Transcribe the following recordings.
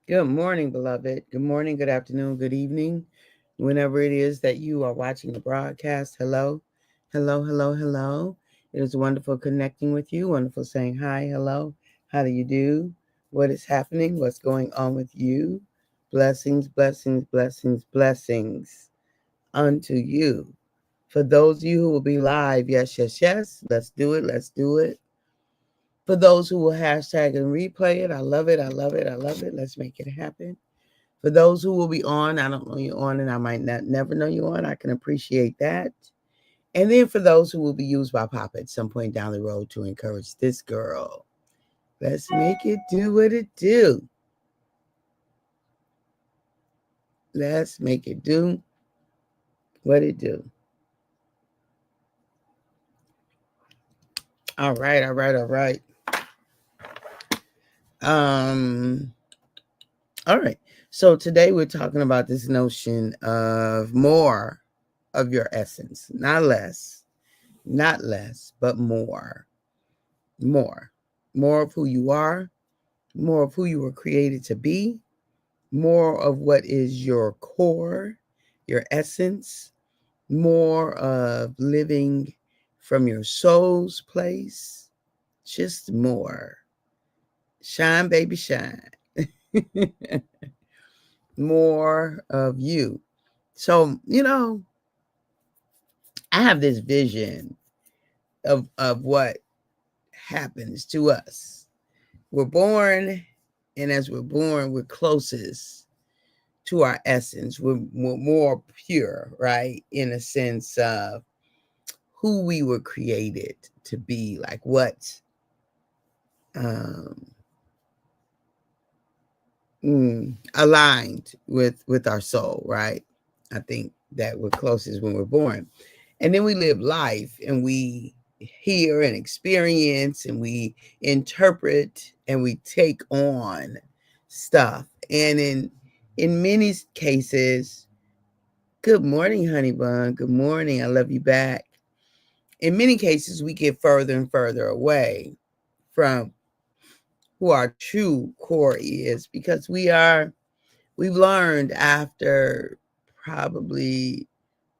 Good morning, beloved. Good morning, good afternoon, good evening. Whenever it is that you are watching the broadcast, hello, hello, hello, hello. It is wonderful connecting with you, wonderful saying hi, hello. How do you do? What is happening? What's going on with you? Blessings, blessings, blessings, blessings unto you. For those of you who will be live, yes, yes, yes. Let's do it. Let's do it. For those who will hashtag and replay it, I love it. I love it. I love it. Let's make it happen. For those who will be on, I don't know you on, and I might not never know you on. I can appreciate that. And then for those who will be used by Papa at some point down the road to encourage this girl, let's make it do what it do. Let's make it do what it do. All right, all right, all right. Um, all right. So today we're talking about this notion of more of your essence, not less, but more, more, more of who you are, more of who you were created to be, more of what is your core, your essence, more of living from your soul's place, just more. Shine, baby, shine. More of you. So, I have this vision of what happens to us. We're born, and as we're born, we're closest to our essence. We're more pure, right? In a sense of who we were created to be, like what um, aligned with our soul, right? I think that we're closest when we're born, and then we live life, and we hear and experience, and we interpret, and we take on stuff, and in many cases. Good morning, honey bun. Good morning. I love you back. In many cases, we get further and further away from who our true core is because we've learned after probably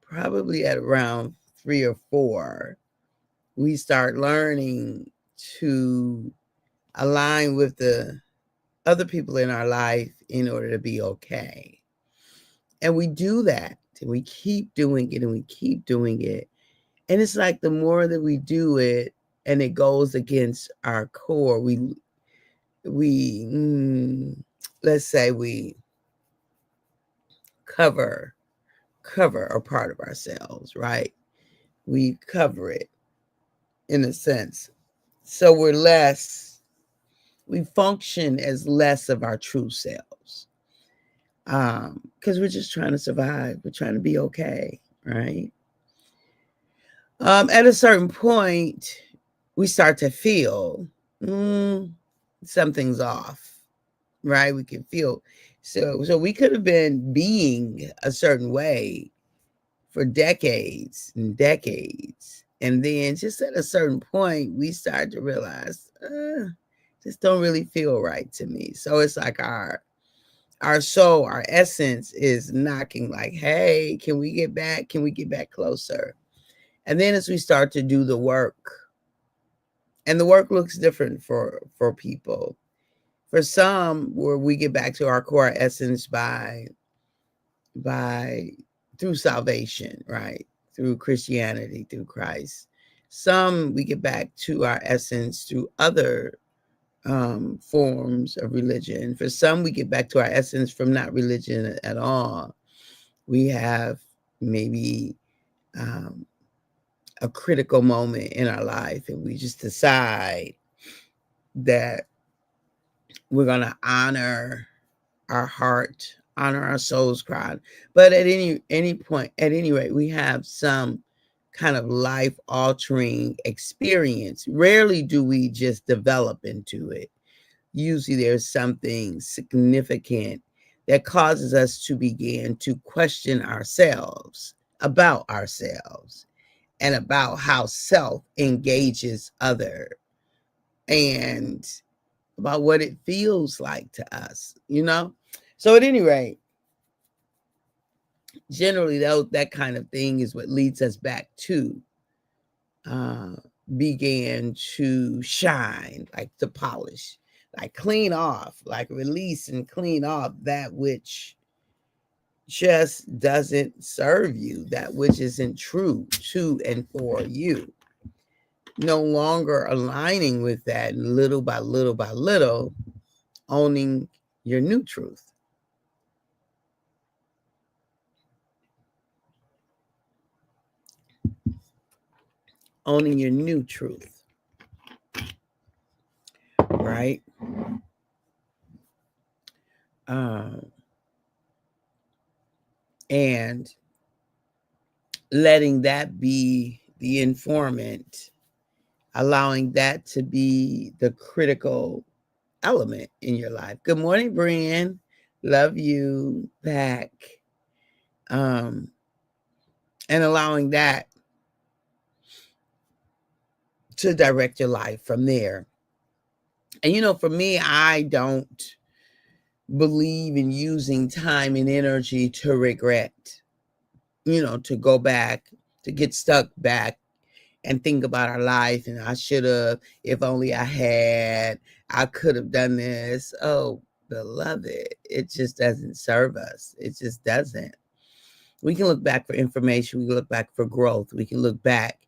probably at around 3 or 4, we start learning to align with the other people in our life in order to be okay. And we do that. And we keep doing it and we keep doing it. And it's like the more that we do it and it goes against our core, we let's say we cover cover a part of ourselves, right? We cover it in a sense. So we function as less of our true selves. Because we're just trying to survive. We're trying to be okay, right? At a certain point, we start to feel mm, something's off, right? We can feel so we could have been being a certain way for decades and decades, and then just at a certain point, we start to realize this don't really feel right to me. So it's like our soul, our essence is knocking, like, hey, can we get back? Can we get back closer? And then as we start to do the work, and the work looks different for people. For some, where we get back to our core essence by through salvation, right? Through Christianity, through Christ. Some we get back to our essence through other forms of religion. For some, we get back to our essence from not religion at all. We have maybe um, a critical moment in our life, and we just decide that we're going to honor our heart, honor our soul's cry. But at any point, at any rate, we have some kind of life altering experience. Rarely do we just develop into it. Usually there's something significant that causes us to begin to question ourselves, about ourselves, and about how self engages other. And about what it feels like to us, you know? So at any rate, generally that kind of thing is what leads us back to uh, began to shine, like to polish, like clean off, like release and clean off that which just doesn't serve you, that which isn't true to and for you. No longer aligning with that, and little by little by little, owning your new truth. Owning your new truth, right? Um, and letting that be the informant, allowing that to be the critical element in your life. Good morning, Brian. Love you back. And allowing that to direct your life from there. And, you know, for me, I don't believe in using time and energy to regret, you know, to go back, to get stuck back and think about our life. And I should have, if only I had, I could have done this. Oh, beloved, it just doesn't serve us. It just doesn't. We can look back for information. We can look back for growth. We can look back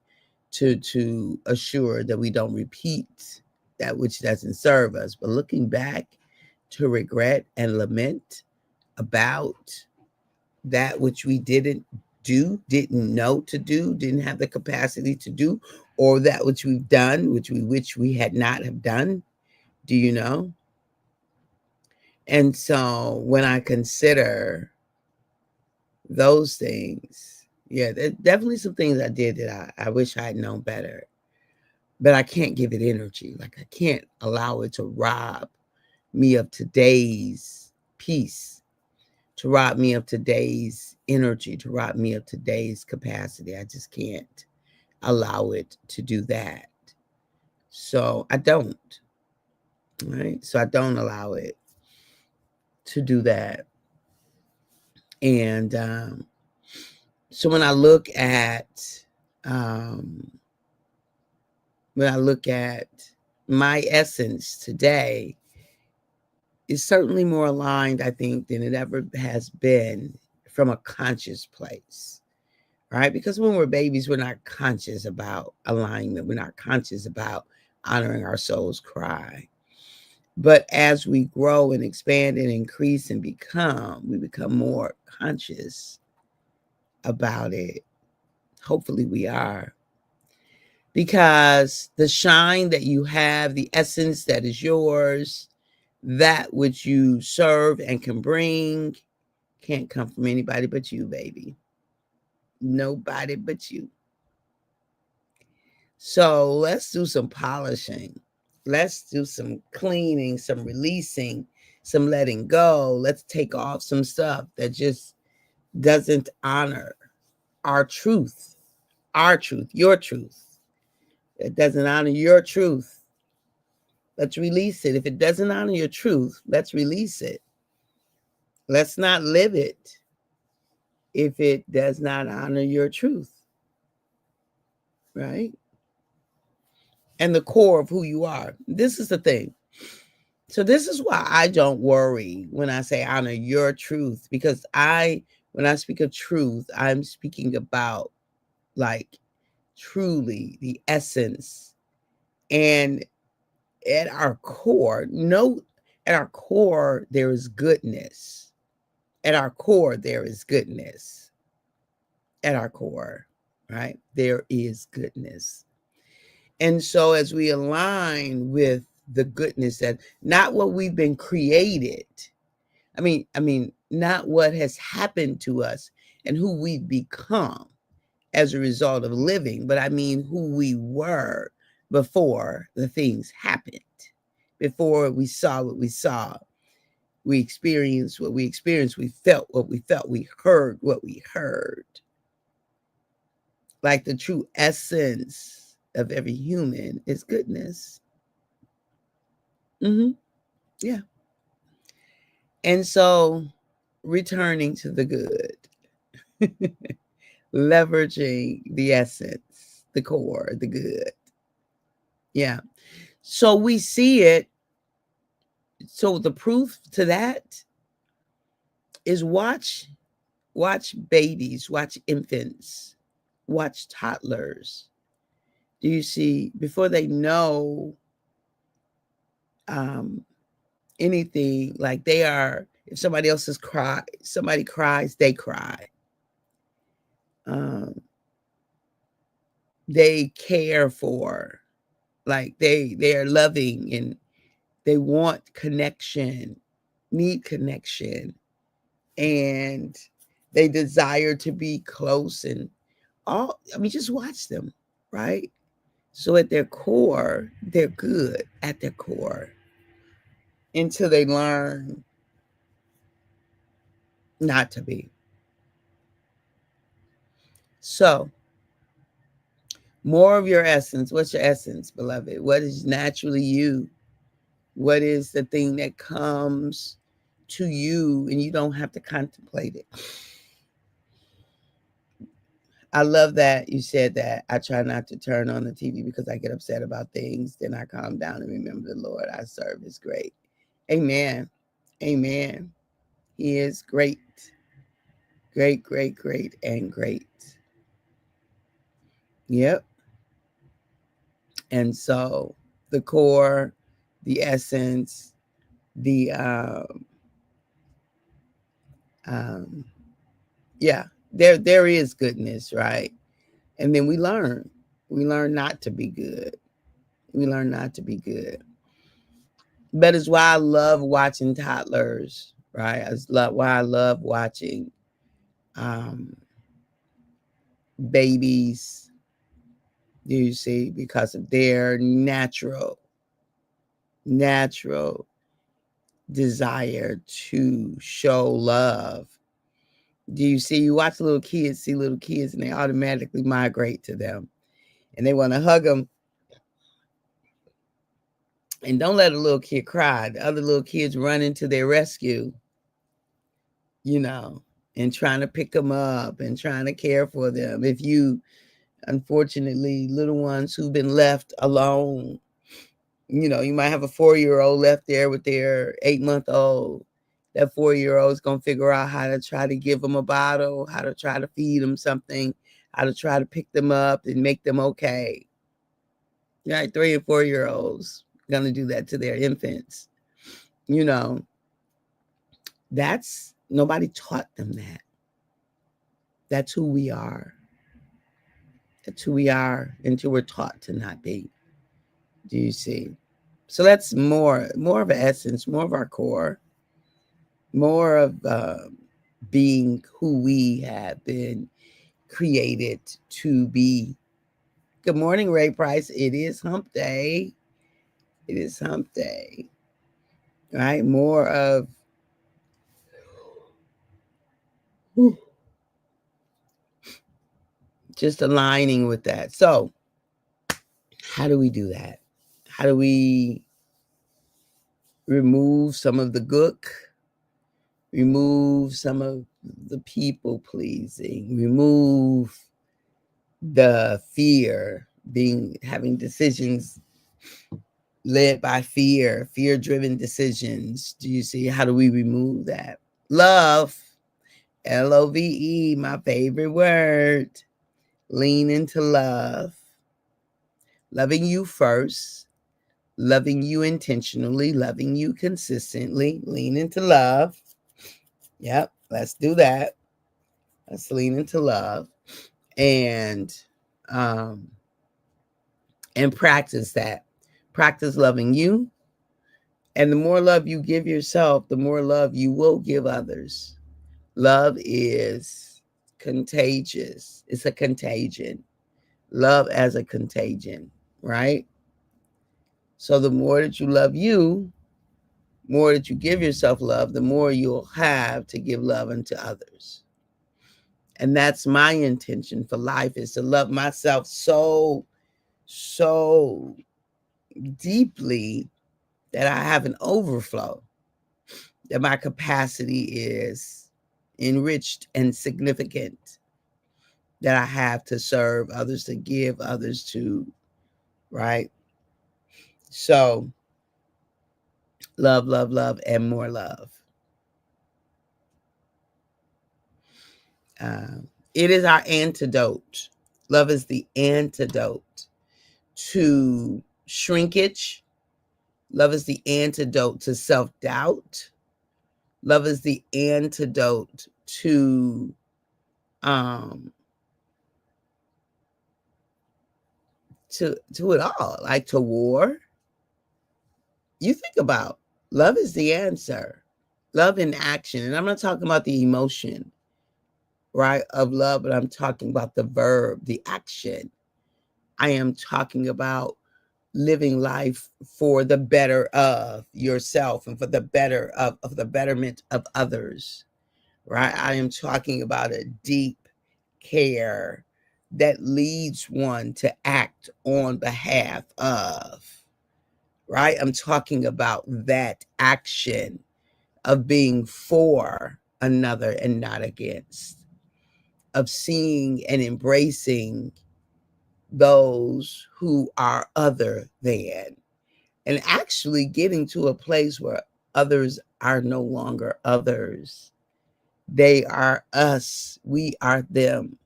to assure that we don't repeat that which doesn't serve us. But looking back to regret and lament about that which we didn't do, didn't know to do, didn't have the capacity to do, or that which we've done, which we wish we had not have done. Do you know? And so when I consider those things, yeah, there's definitely some things I did that I wish I had known better. But I can't give it energy. Like I can't allow it to rob me of today's peace, to rob me of today's energy, to rob me of today's capacity. I just can't allow it to do that. So I don't, right? So I don't allow it to do that. And so when I look at my essence today, is certainly more aligned, I think, than it ever has been from a conscious place, right? Because when we're babies, we're not conscious about alignment. We're not conscious about honoring our soul's cry. But as we grow and expand and increase and we become more conscious about it. Hopefully we are. Because the shine that you have, the essence that is yours, that which you serve and can bring, can't come from anybody but you, baby. Nobody but you. So let's do some polishing. Let's do some cleaning, some releasing, some letting go. Let's take off some stuff that just doesn't honor our truth, your truth. It doesn't honor your truth. Let's release it. If it doesn't honor your truth, let's release it. Let's not live it if it does not honor your truth, right? And the core of who you are. This is the thing. So this is why I don't worry when I say honor your truth, because when I speak of truth, I'm speaking about like truly the essence. And at our core, there is goodness. At our core, there is goodness. At our core, right? There is goodness. And so as we align with the goodness, that not what we've been created. I mean, not what has happened to us and who we've become as a result of living, but I mean who we were before the things happened, before we saw what we saw, we experienced what we experienced, we felt what we felt, we heard what we heard. Like the true essence of every human is goodness. Yeah. And so returning to the good, leveraging the essence, the core, the good. Yeah. So we see it. So the proof to that is watch babies, watch infants, watch toddlers. Do you see before they know um anything, like they are, if somebody cries, they cry. Um they care for, like they are loving and they want connection, need connection, and they desire to be close and all. I mean, just watch them, right? So at their core, they're good at their core until they learn not to be. So more of your essence. What's your essence, beloved? What is naturally you? What is the thing that comes to you and you don't have to contemplate it? I love that you said that. I try not to turn on the TV because I get upset about things. Then I calm down and remember the Lord I serve is great. Amen. Amen. He is great. Great, great, great, and great. Yep. And so the core, the essence, the um yeah, there is goodness, right? And then we learn not to be good. We learn not to be good. But it's why I love watching toddlers, right? Why I love watching um babies. Do you see? Because of their natural desire to show love. Do you see? You watch little kids, see little kids, and they automatically migrate to them, and they want to hug them. And don't let a little kid cry. The other little kids run into their rescue, you know, and trying to pick them up and trying to care for them. If you, unfortunately, little ones who've been left alone, you know, you might have a 4-year-old left there with their 8-month-old. That 4-year-old is going to figure out how to try to give them a bottle, how to try to feed them something, how to try to pick them up and make them okay. Right? 3 and 4-year-olds going to do that to their infants. You know, that's nobody taught them that. That's who we are. That's who we are until we're taught to not be. Do you see? So that's more of an essence, more of our core, more of being who we have been created to be. Good morning, Ray Price. It is hump day. It is hump day. Right? More of just aligning with that. So, how do we do that? How do we remove some of the gook? Remove some of the people pleasing, remove the fear, having decisions led by fear driven decisions. Do you see? How do we remove that? Love, LOVE, my favorite word. Lean into love. Loving you first, loving you intentionally, loving you consistently. Lean into love. Yep, let's do that. Let's lean into love and um practice that. Practice loving you. And the more love you give yourself, the more love you will give others. Love is contagious. It's a contagion. Love as a contagion, right? So the more that you love you, more that you give yourself love, the more you'll have to give love unto others. And that's my intention for life, is to love myself so deeply that I have an overflow, that my capacity is enriched and significant, that I have to serve others, to give others to, right? So love, love, love, and more love. It is our antidote. Love is the antidote to shrinkage. Love is the antidote to self-doubt. Love is the antidote to it all, like to war. You think about love is the answer. Love in action. And I'm not talking about the emotion, right, of love, but I'm talking about the verb, the action. I am talking about living life for the better of yourself and for the better of the betterment of others, right? I am talking about a deep care that leads one to act on behalf of, right? I'm talking about that action of being for another and not against, of seeing and embracing those who are other than, and actually getting to a place where others are no longer others. They are us. We are them.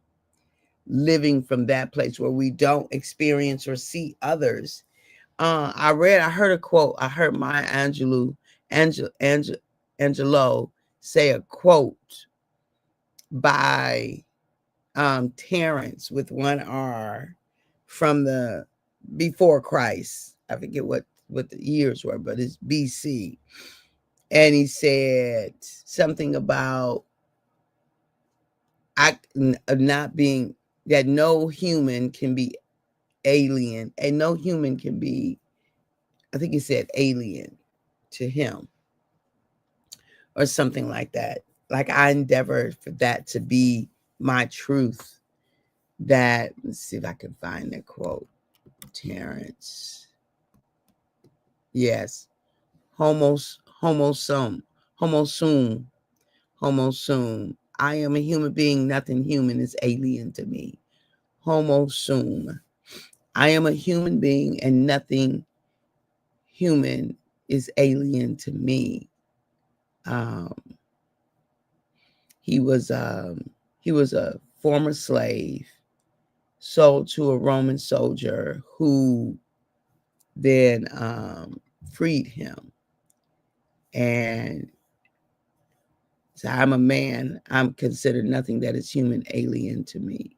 Living from that place where we don't experience or see others. I heard a quote. I heard Maya Angelou say a quote by Terence with one R from the before Christ. I forget what the years were, but it's BC. And he said something about not being, that no human can be alien, and no human can be, I think he said alien to him or something like that. Like, I endeavor for that to be my truth. That, let's see if I can find the quote. Terence. Yes. Homo sum. I am a human being. Nothing human is alien to me. Homo sum. I am a human being and nothing human is alien to me. He was a former slave, sold to a Roman soldier who then freed him. And so I'm a man. I'm considered nothing that is human alien to me.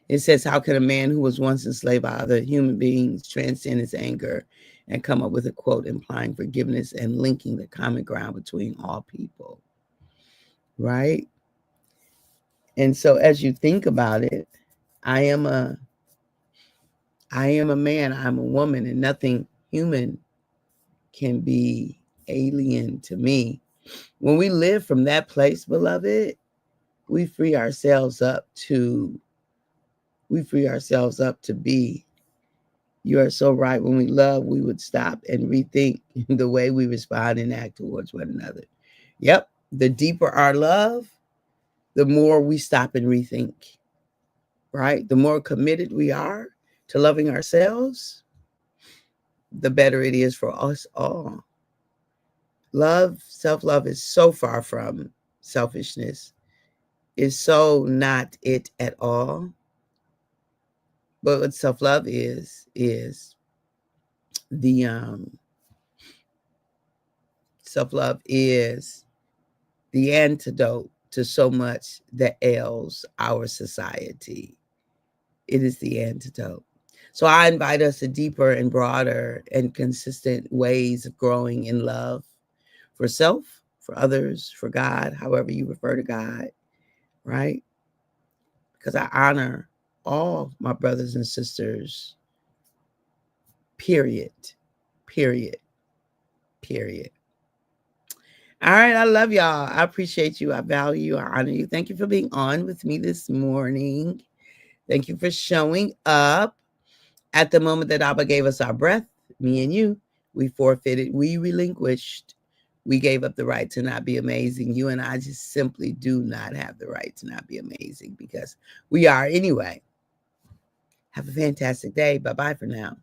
It says, how can a man who was once enslaved by other human beings transcend his anger and come up with a quote implying forgiveness and linking the common ground between all people? Right? And so as you think about it, I am a man, I'm a woman, and nothing human can be alien to me. When we live from that place, beloved, we free ourselves up to be. You are so right. When we love, we would stop and rethink the way we respond and act towards one another. Yep. The deeper our love, the more we stop and rethink, right? The more committed we are to loving ourselves, the better it is for us all. Self-love is so far from selfishness. It's so not it at all. But what self-love is the self-love is the antidote to so much that ails our society. It is the antidote. So I invite us to deeper and broader and consistent ways of growing in love for self, for others, for God, however you refer to God, right? Because I honor all my brothers and sisters, period. All right, I love y'all. I appreciate you. I value you. I honor you. Thank you for being on with me this morning. Thank you for showing up. At the moment that Abba gave us our breath, me and you, we forfeited, we relinquished, we gave up the right to not be amazing. You and I just simply do not have the right to not be amazing because we are anyway. Have a fantastic day. Bye-bye for now.